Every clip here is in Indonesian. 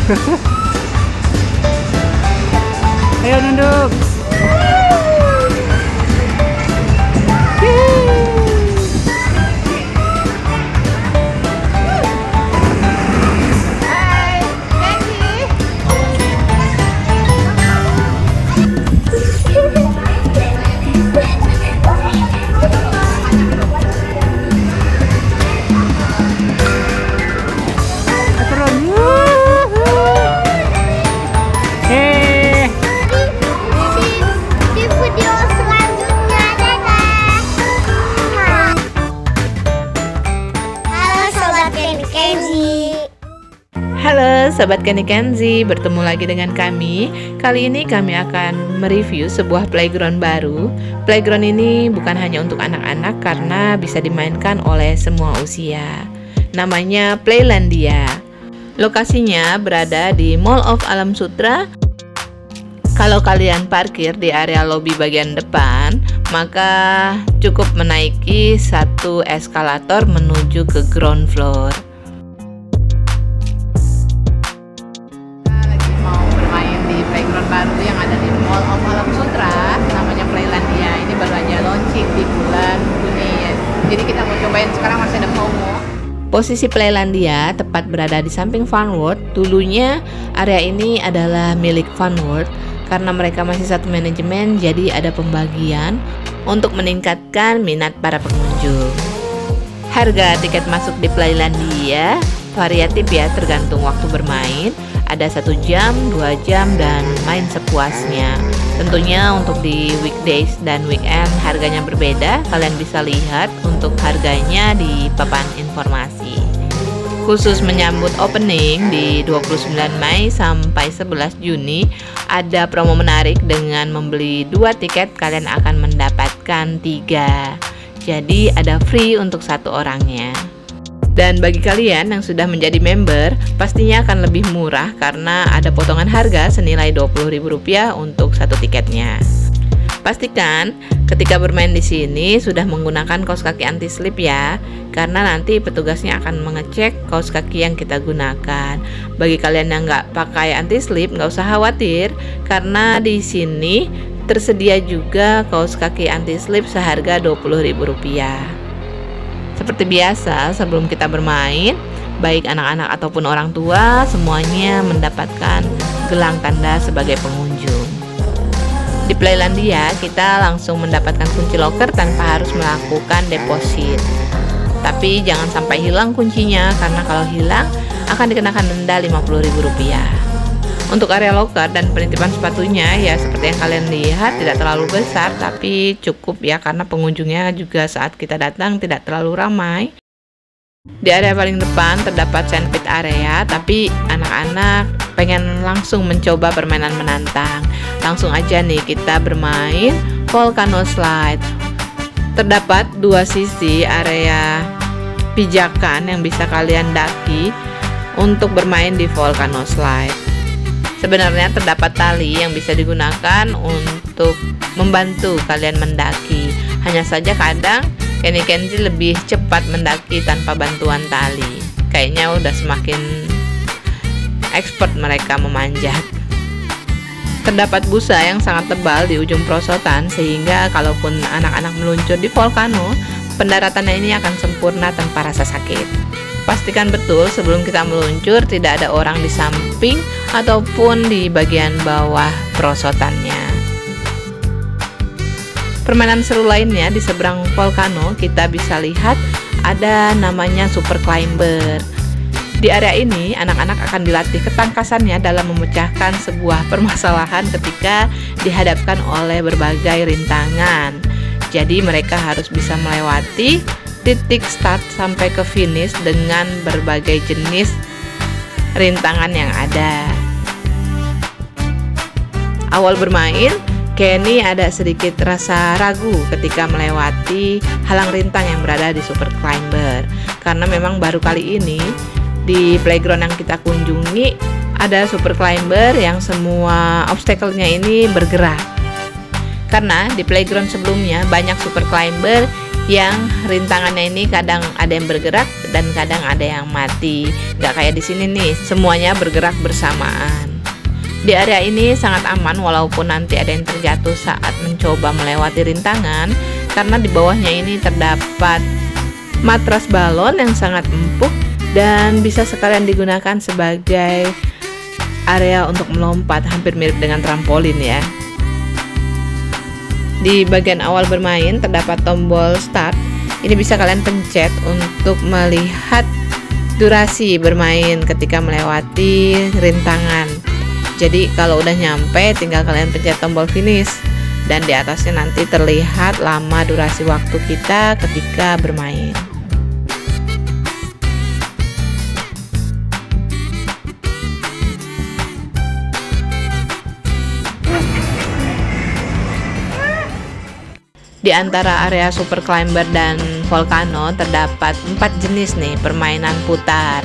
Ayo nunduk. Halo Sobat Kenny Kenzi, bertemu lagi dengan kami. Kali ini kami akan mereview sebuah playground baru. Playground ini bukan hanya untuk anak-anak karena bisa dimainkan oleh semua usia. Namanya Playlandia. Lokasinya berada di Mall of Alam Sutera. Kalau kalian parkir di area lobi bagian depan, maka cukup menaiki satu eskalator menuju ke ground floor. Baru yang ada di Mall of Alam Sutera, namanya Playlandia. Ini baru aja launching di bulan Juni ya. Jadi kita mau cobain sekarang, masih ada promo. Posisi Playlandia tepat berada di samping Funworld. Dulunya area ini adalah milik Funworld. Karena mereka masih satu manajemen, jadi ada pembagian untuk meningkatkan minat para pengunjung. Harga tiket masuk di Playlandia variatif ya, tergantung waktu bermain. Ada 1 jam, 2 jam, dan main sepuasnya. Tentunya untuk di weekdays dan weekend harganya berbeda. Kalian bisa lihat untuk harganya di papan informasi. Khusus menyambut opening di 29 Mei sampai 11 Juni, ada promo menarik. Dengan membeli 2 tiket kalian akan mendapatkan 3. Jadi ada free untuk 1 orangnya. Dan bagi kalian yang sudah menjadi member, pastinya akan lebih murah karena ada potongan harga senilai Rp20.000 untuk 1 tiketnya. Pastikan ketika bermain di sini sudah menggunakan kaos kaki anti slip ya, karena nanti petugasnya akan mengecek kaos kaki yang kita gunakan. Bagi kalian yang nggak pakai anti slip, nggak usah khawatir karena di sini tersedia juga kaos kaki anti slip seharga Rp20.000. Seperti biasa, sebelum kita bermain, baik anak-anak ataupun orang tua, semuanya mendapatkan gelang tanda sebagai pengunjung. Di Playlandia, kita langsung mendapatkan kunci loker tanpa harus melakukan deposit. Tapi jangan sampai hilang kuncinya, karena kalau hilang akan dikenakan denda Rp50.000. Untuk area loker dan penitipan sepatunya ya seperti yang kalian lihat, tidak terlalu besar tapi cukup ya, karena pengunjungnya juga saat kita datang tidak terlalu ramai. Di area paling depan terdapat sandpit area, tapi anak-anak pengen langsung mencoba permainan menantang. Langsung aja nih kita bermain volcano slide. Terdapat 2 sisi area pijakan yang bisa kalian daki untuk bermain di volcano slide. Sebenarnya terdapat tali yang bisa digunakan untuk membantu kalian mendaki. Hanya saja kadang Kenny Kenzi lebih cepat mendaki tanpa bantuan tali. Kayaknya udah semakin expert mereka memanjat. Terdapat busa yang sangat tebal di ujung perosotan, sehingga kalaupun anak-anak meluncur di volcano, pendaratannya ini akan sempurna tanpa rasa sakit. Pastikan betul sebelum kita meluncur tidak ada orang di samping ataupun di bagian bawah perosotannya. Permainan seru lainnya di seberang volcano kita bisa lihat ada namanya super climber. Di area ini anak-anak akan dilatih ketangkasannya dalam memecahkan sebuah permasalahan ketika dihadapkan oleh berbagai rintangan. Jadi mereka harus bisa melewati titik start sampai ke finish dengan berbagai jenis rintangan yang ada. Awal bermain, Kenny ada sedikit rasa ragu ketika melewati halang rintang yang berada di super climber, karena memang baru kali ini di playground yang kita kunjungi ada super climber yang semua obstacle-nya ini bergerak. Karena di playground sebelumnya banyak super climber yang rintangannya ini kadang ada yang bergerak dan kadang ada yang mati. Nggak kayak di sini nih, semuanya bergerak bersamaan. Di area ini sangat aman walaupun nanti ada yang terjatuh saat mencoba melewati rintangan, karena di bawahnya ini terdapat matras balon yang sangat empuk dan bisa sekalian digunakan sebagai area untuk melompat, hampir mirip dengan trampolin ya. Di bagian awal bermain terdapat tombol start. Ini bisa kalian pencet untuk melihat durasi bermain ketika melewati rintangan. Jadi kalau udah nyampe tinggal kalian pencet tombol finish, dan di atasnya nanti terlihat lama durasi waktu kita ketika bermain. Di antara area super climber dan volcano terdapat 4 jenis nih permainan putar.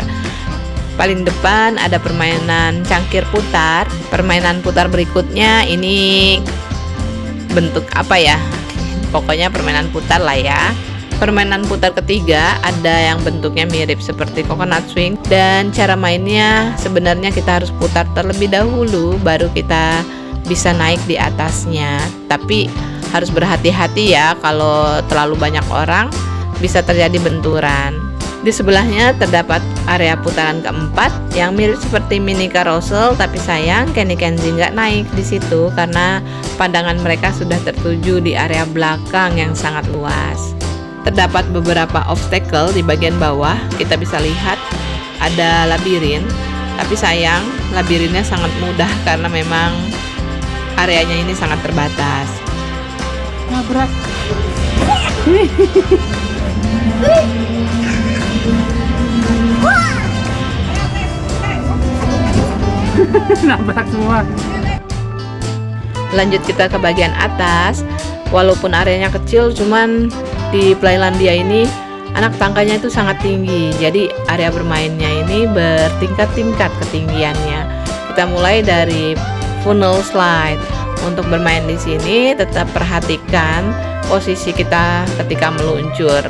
Paling depan ada permainan cangkir putar. Permainan putar berikutnya ini bentuk apa ya? Pokoknya permainan putar lah ya. Permainan putar ketiga ada yang bentuknya mirip seperti coconut swing, dan cara mainnya sebenarnya kita harus putar terlebih dahulu baru kita bisa naik di atasnya. Tapi harus berhati-hati ya, kalau terlalu banyak orang bisa terjadi benturan. Di sebelahnya terdapat area putaran keempat yang mirip seperti mini carousel, tapi sayang Kenny Kenzi nggak naik di situ karena pandangan mereka sudah tertuju di area belakang yang sangat luas. Terdapat beberapa obstacle di bagian bawah, kita bisa lihat ada labirin, tapi sayang labirinnya sangat mudah karena memang areanya ini sangat terbatas. Nabrak. Nabrak semua. Lanjut kita ke bagian atas. Walaupun areanya kecil, cuman di Playlandia ini anak tangganya itu sangat tinggi. Jadi area bermainnya ini bertingkat-tingkat ketinggiannya. Kita mulai dari funnel slide. Untuk bermain di sini tetap perhatikan posisi kita ketika meluncur.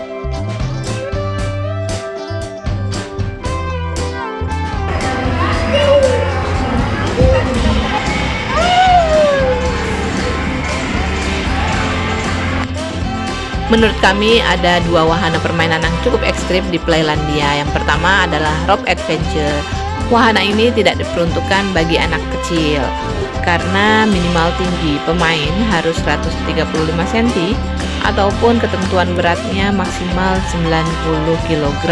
Menurut kami ada dua wahana permainan yang cukup ekstrim di Playlandia. Yang pertama adalah Rope Adventure. Wahana ini tidak diperuntukkan bagi anak kecil karena minimal tinggi pemain harus 135 cm ataupun ketentuan beratnya maksimal 90 kg.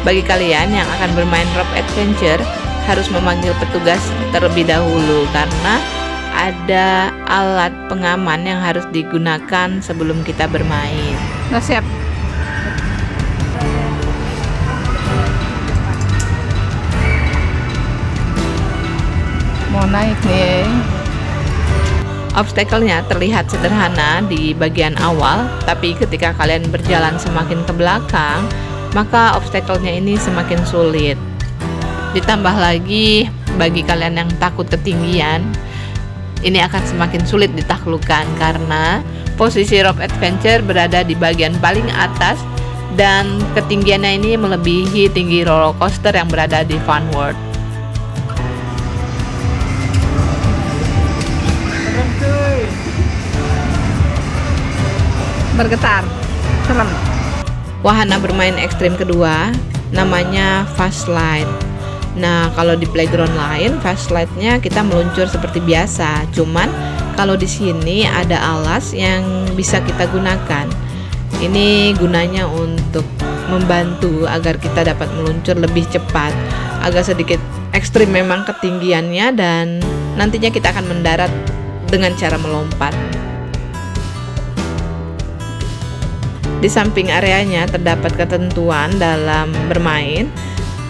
Bagi kalian yang akan bermain Rope Adventure harus memanggil petugas terlebih dahulu karena ada alat pengaman yang harus digunakan sebelum kita bermain. Udah siap. Mau naik nih. Obstacle-nya terlihat sederhana di bagian awal, tapi ketika kalian berjalan semakin ke belakang, maka obstacle-nya ini semakin sulit. Ditambah lagi bagi kalian yang takut ketinggian, ini akan semakin sulit ditaklukkan karena posisi Rope Adventure berada di bagian paling atas dan ketinggiannya ini melebihi tinggi roller coaster yang berada di Fun World. Bergetar. Serem. Wahana bermain ekstrim kedua namanya Fast Slide. Nah, kalau di playground lain Fast Slide-nya kita meluncur seperti biasa. Cuman kalau di sini ada alas yang bisa kita gunakan. Ini gunanya untuk membantu agar kita dapat meluncur lebih cepat. Agak sedikit ekstrim memang ketinggiannya, dan nantinya kita akan mendarat dengan cara melompat. Di samping areanya terdapat ketentuan dalam bermain.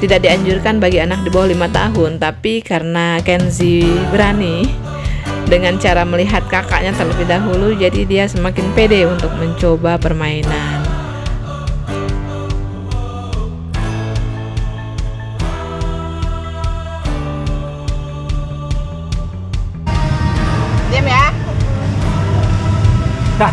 Tidak dianjurkan bagi anak di bawah 5 tahun, tapi karena Kenzi berani dengan cara melihat kakaknya terlebih dahulu, jadi dia semakin pede untuk mencoba permainan. Diam ya. Dah.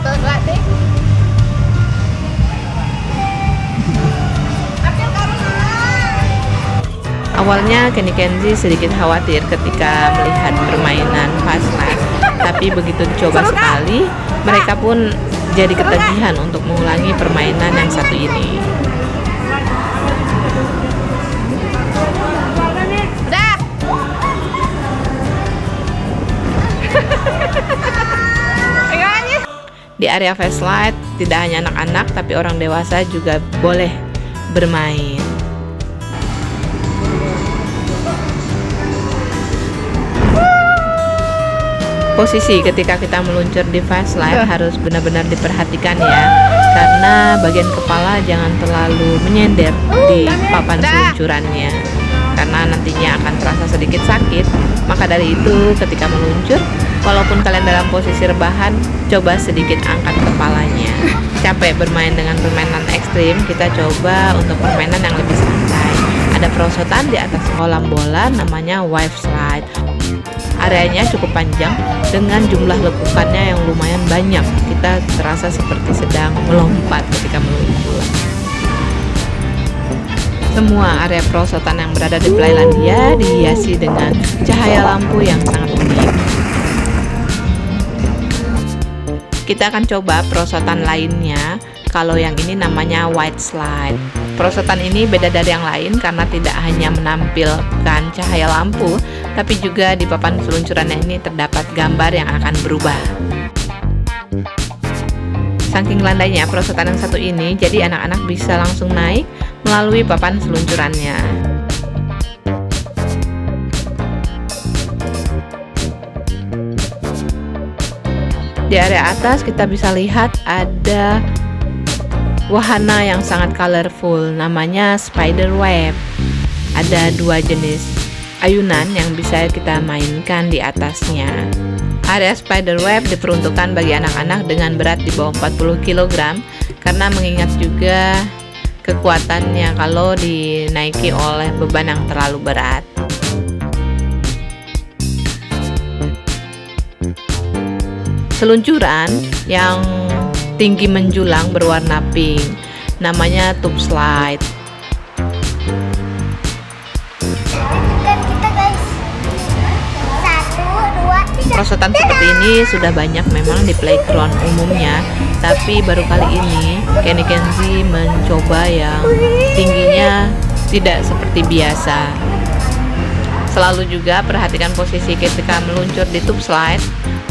Awalnya Kenny Kenzie sedikit khawatir ketika melihat permainan Fast Life, tapi begitu dicoba sekali, mereka pun jadi ketagihan untuk mengulangi permainan yang satu ini. Udah. Pegangannya. Di area Fast Slide tidak hanya anak-anak, tapi orang dewasa juga boleh bermain. Posisi ketika kita meluncur di Fast Slide harus benar-benar diperhatikan ya, karena bagian kepala jangan terlalu menyender di papan seluncurannya, karena nantinya akan terasa sedikit sakit. Maka dari itu ketika meluncur, walaupun kalian dalam posisi rebahan, coba sedikit angkat kepalanya. Capek bermain dengan permainan ekstrim, kita coba untuk permainan yang lebih santai. Ada perosotan di atas kolam bola namanya wave slide. Areanya cukup panjang dengan jumlah lekukannya yang lumayan banyak. Kita terasa seperti sedang melompat ketika meluncur. Semua area perosotan yang berada di Playlandia dihiasi dengan cahaya lampu yang sangat unik. Kita akan coba perosotan lainnya. Kalau yang ini namanya white slide. Perosotan ini beda dari yang lain karena tidak hanya menampilkan cahaya lampu, tapi juga di papan seluncurannya ini terdapat gambar yang akan berubah. Saking landainya perosotan yang satu ini, jadi anak-anak bisa langsung naik melalui papan seluncurannya. Di area atas kita bisa lihat ada wahana yang sangat colorful, namanya spider web. Ada dua jenis ayunan yang bisa kita mainkan di atasnya. Area spider web diperuntukkan bagi anak-anak dengan berat di bawah 40 kg karena mengingat juga kekuatannya kalau dinaiki oleh beban yang terlalu berat. Seluncuran yang tinggi menjulang berwarna pink, namanya tube slide. Perosotan seperti ini sudah banyak memang di playground umumnya, tapi baru kali ini Kenny Kenzie mencoba yang tingginya tidak seperti biasa. Selalu juga perhatikan posisi ketika meluncur di tube slide.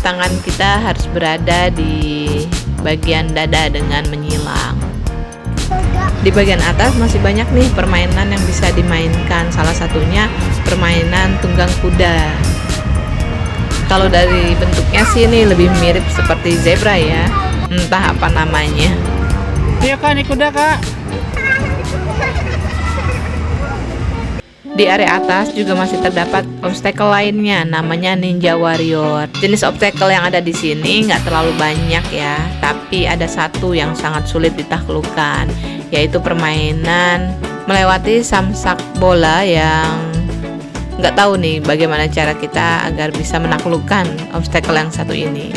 Tangan kita harus berada di bagian dada dengan menyilang. Di bagian atas masih banyak nih permainan yang bisa dimainkan. Salah satunya permainan tunggang kuda. Kalau dari bentuknya sih ini lebih mirip seperti zebra ya. Entah apa namanya. Iya kak, ini kuda kak. Di area atas juga masih terdapat obstacle lainnya, namanya Ninja Warrior. Jenis obstacle yang ada di sini nggak terlalu banyak ya, tapi ada satu yang sangat sulit ditaklukkan, yaitu permainan melewati samsak bola yang nggak tahu nih bagaimana cara kita agar bisa menaklukkan obstacle yang satu ini.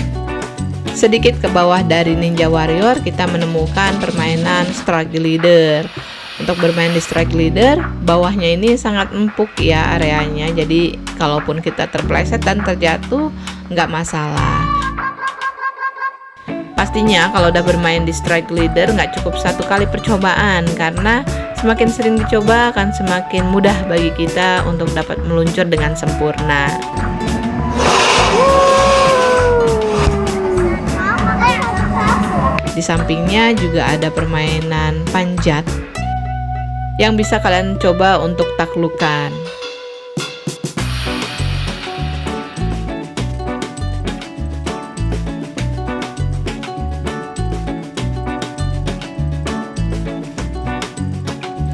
Sedikit ke bawah dari Ninja Warrior kita menemukan permainan Strike Leader. Untuk bermain di Strike Leader, bawahnya ini sangat empuk ya areanya, jadi kalaupun kita terpleset dan terjatuh nggak masalah. Pastinya kalau udah bermain di Strike Leader nggak cukup satu kali percobaan, karena semakin sering dicoba akan semakin mudah bagi kita untuk dapat meluncur dengan sempurna. Di sampingnya juga ada permainan panjat yang bisa kalian coba untuk taklukan.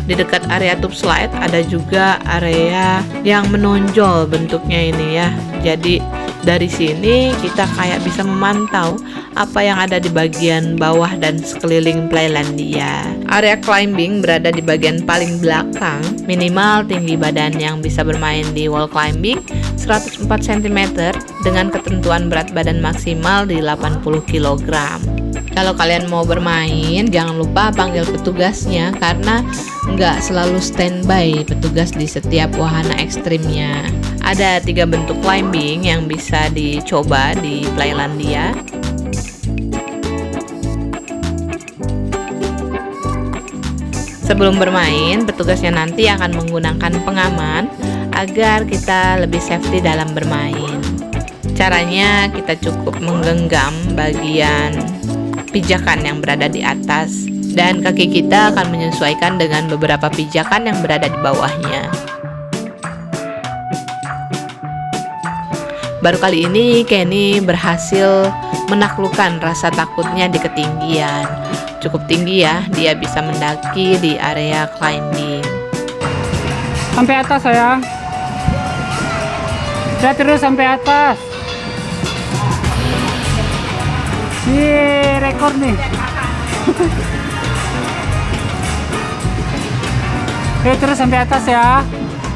Di dekat area tube slide ada juga area yang menonjol bentuknya ini ya. Jadi dari sini kita kayak bisa memantau apa yang ada di bagian bawah dan sekeliling Playlandia. Area climbing berada di bagian paling belakang. Minimal tinggi badan yang bisa bermain di wall climbing 104 cm dengan ketentuan berat badan maksimal di 80 kg. Kalau kalian mau bermain, jangan lupa panggil petugasnya karena nggak selalu standby petugas di setiap wahana ekstrimnya. Ada 3 bentuk climbing yang bisa dicoba di Playlandia. Sebelum bermain, petugasnya nanti akan menggunakan pengaman agar kita lebih safety dalam bermain. Caranya kita cukup menggenggam bagian pijakan yang berada di atas dan kaki kita akan menyesuaikan dengan beberapa pijakan yang berada di bawahnya. Baru kali ini Kenny berhasil menaklukkan rasa takutnya di ketinggian. Cukup tinggi ya, dia bisa mendaki di area climbing. Sampai atas sayang. Udah terus sampai atas. Rekor nih. Oke, terus sampai atas ya.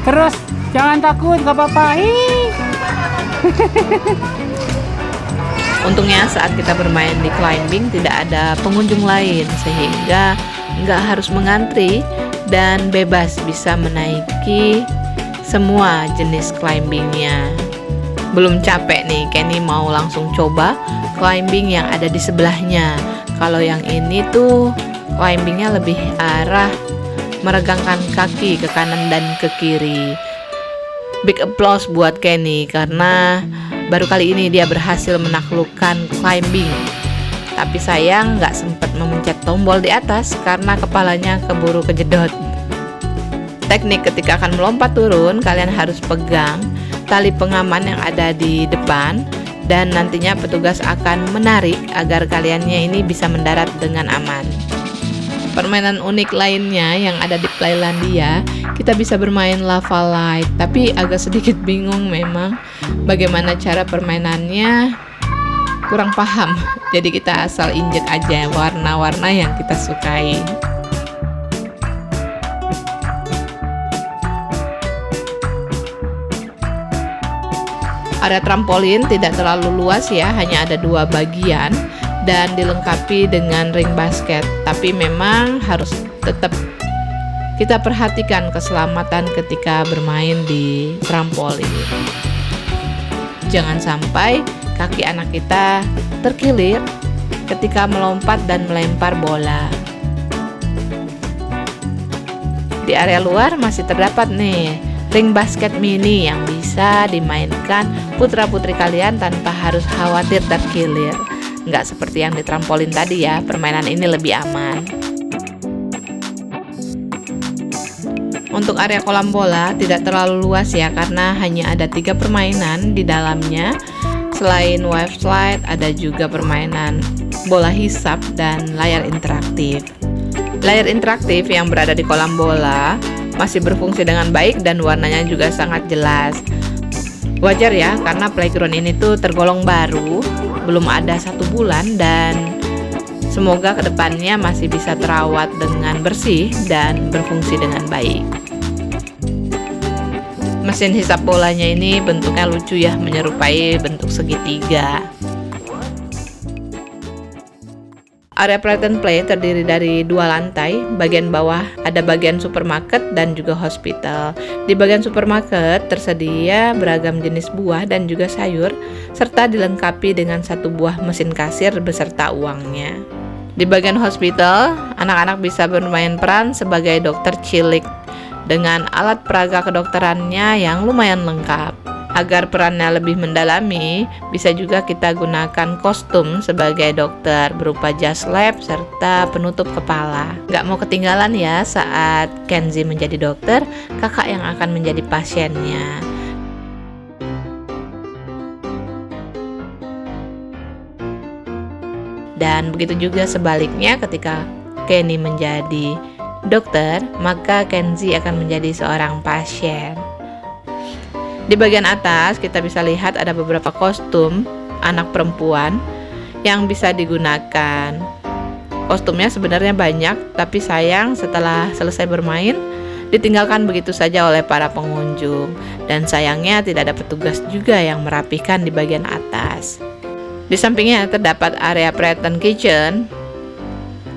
Terus, jangan takut, gak apa-apa. Untungnya saat kita bermain di climbing tidak ada pengunjung lain, sehingga nggak harus mengantri dan bebas bisa menaiki semua jenis climbingnya. Belum capek nih, Kenny mau langsung coba climbing yang ada di sebelahnya. Kalau yang ini tuh climbingnya lebih arah meregangkan kaki ke kanan dan ke kiri. Big applause buat Kenny karena baru kali ini dia berhasil menaklukkan climbing. Tapi sayang nggak sempat memencet tombol di atas karena kepalanya keburu kejedot. Teknik ketika akan melompat turun, kalian harus pegang tali pengaman yang ada di depan dan nantinya petugas akan menarik agar kaliannya ini bisa mendarat dengan aman. Permainan unik lainnya yang ada di Playlandia, kita bisa bermain lava light, tapi agak sedikit bingung memang bagaimana cara permainannya, kurang paham. Jadi kita asal injek aja warna-warna yang kita sukai. Area trampolin tidak terlalu luas ya, hanya ada 2 bagian dan dilengkapi dengan ring basket. Tapi memang harus tetap kita perhatikan keselamatan ketika bermain di trampolin. Jangan sampai kaki anak kita terkilir ketika melompat dan melempar bola. Di area luar masih terdapat nih ring basket mini yang bisa dimainkan putra-putri kalian tanpa harus khawatir terkilir. Nggak seperti yang di trampolin tadi ya, permainan ini lebih aman. Untuk area kolam bola tidak terlalu luas ya, karena hanya ada 3 permainan di dalamnya. Selain wave slide, ada juga permainan bola hisap dan layar interaktif. Layar interaktif yang berada di kolam bola masih berfungsi dengan baik dan warnanya juga sangat jelas. Wajar ya, karena playground ini tuh tergolong baru, belum ada 1 bulan, dan semoga kedepannya masih bisa terawat dengan bersih dan berfungsi dengan baik. Mesin hisap bolanya ini bentuknya lucu ya, menyerupai bentuk segitiga. Area Play and Play terdiri dari 2 lantai. Bagian bawah ada bagian supermarket dan juga hospital. Di bagian supermarket tersedia beragam jenis buah dan juga sayur, serta dilengkapi dengan 1 buah mesin kasir beserta uangnya. Di bagian hospital, anak-anak bisa bermain peran sebagai dokter cilik dengan alat peraga kedokterannya yang lumayan lengkap. Agar perannya lebih mendalami, bisa juga kita gunakan kostum sebagai dokter berupa jas lab serta penutup kepala. Nggak mau ketinggalan ya saat Kenzie menjadi dokter, kakak yang akan menjadi pasiennya. Dan begitu juga sebaliknya, ketika Kenny menjadi dokter, maka Kenzie akan menjadi seorang pasien. Di bagian atas kita bisa lihat ada beberapa kostum anak perempuan yang bisa digunakan. Kostumnya sebenarnya banyak, tapi sayang setelah selesai bermain ditinggalkan begitu saja oleh para pengunjung. Dan sayangnya tidak ada petugas juga yang merapikan di bagian atas. Di sampingnya terdapat area Pretend Kitchen.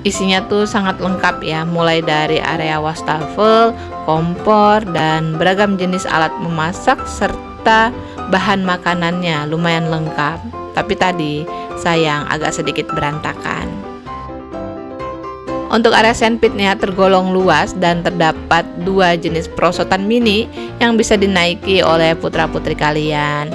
Isinya tuh sangat lengkap ya, mulai dari area wastafel, kompor, dan beragam jenis alat memasak serta bahan makanannya lumayan lengkap. Tapi tadi sayang agak sedikit berantakan. Untuk area sandpitnya tergolong luas dan terdapat 2 jenis perosotan mini yang bisa dinaiki oleh putra-putri kalian.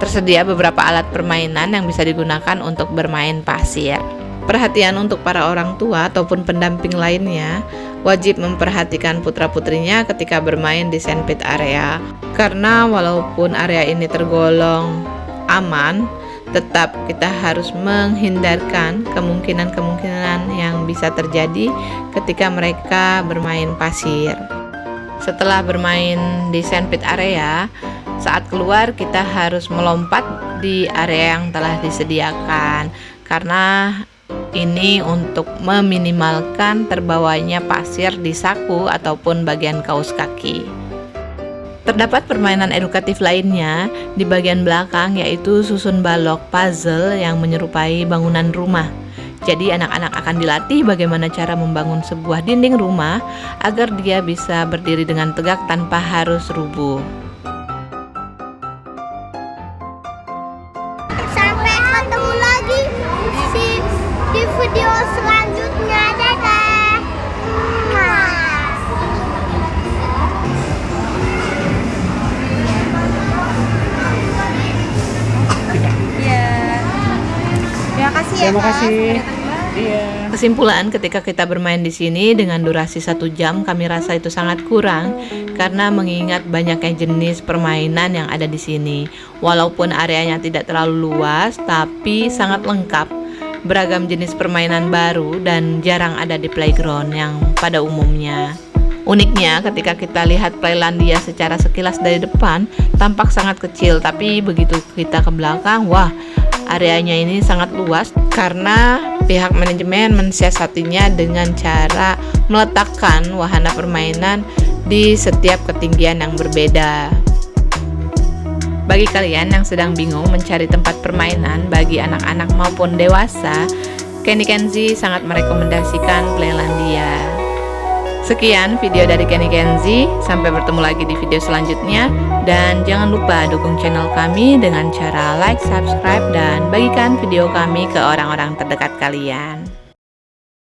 Tersedia beberapa alat permainan yang bisa digunakan untuk bermain pasir. Perhatian untuk para orang tua ataupun pendamping lainnya, wajib memperhatikan putra-putrinya ketika bermain di sandpit area. Karena walaupun area ini tergolong aman, tetap kita harus menghindarkan kemungkinan-kemungkinan yang bisa terjadi ketika mereka bermain pasir. Setelah bermain di sandpit area, saat keluar kita harus melompat di area yang telah disediakan, karena ini untuk meminimalkan terbawanya pasir di saku ataupun bagian kaos kaki. Terdapat permainan edukatif lainnya di bagian belakang, yaitu susun balok puzzle yang menyerupai bangunan rumah. Jadi anak-anak akan dilatih bagaimana cara membangun sebuah dinding rumah agar dia bisa berdiri dengan tegak tanpa harus rubuh. Sampai ketemu lagi di video selanjutnya. Dadah. Terima kasih. Iya. Kesimpulan, ketika kita bermain di sini dengan durasi 1 jam, kami rasa itu sangat kurang karena mengingat banyaknya jenis permainan yang ada di sini. Walaupun areanya tidak terlalu luas, tapi sangat lengkap. Beragam jenis permainan baru dan jarang ada di playground yang pada umumnya. Uniknya, ketika kita lihat Playlandia secara sekilas dari depan, tampak sangat kecil, tapi begitu kita ke belakang, wah, areanya ini sangat luas karena pihak manajemen mensiasatinya dengan cara meletakkan wahana permainan di setiap ketinggian yang berbeda. Bagi kalian yang sedang bingung mencari tempat permainan bagi anak-anak maupun dewasa, Kenny Kenzie sangat merekomendasikan Playlandia. Sekian video dari Kenny Kenzie, sampai bertemu lagi di video selanjutnya, dan jangan lupa dukung channel kami dengan cara like, subscribe, dan bagikan video kami ke orang-orang terdekat kalian.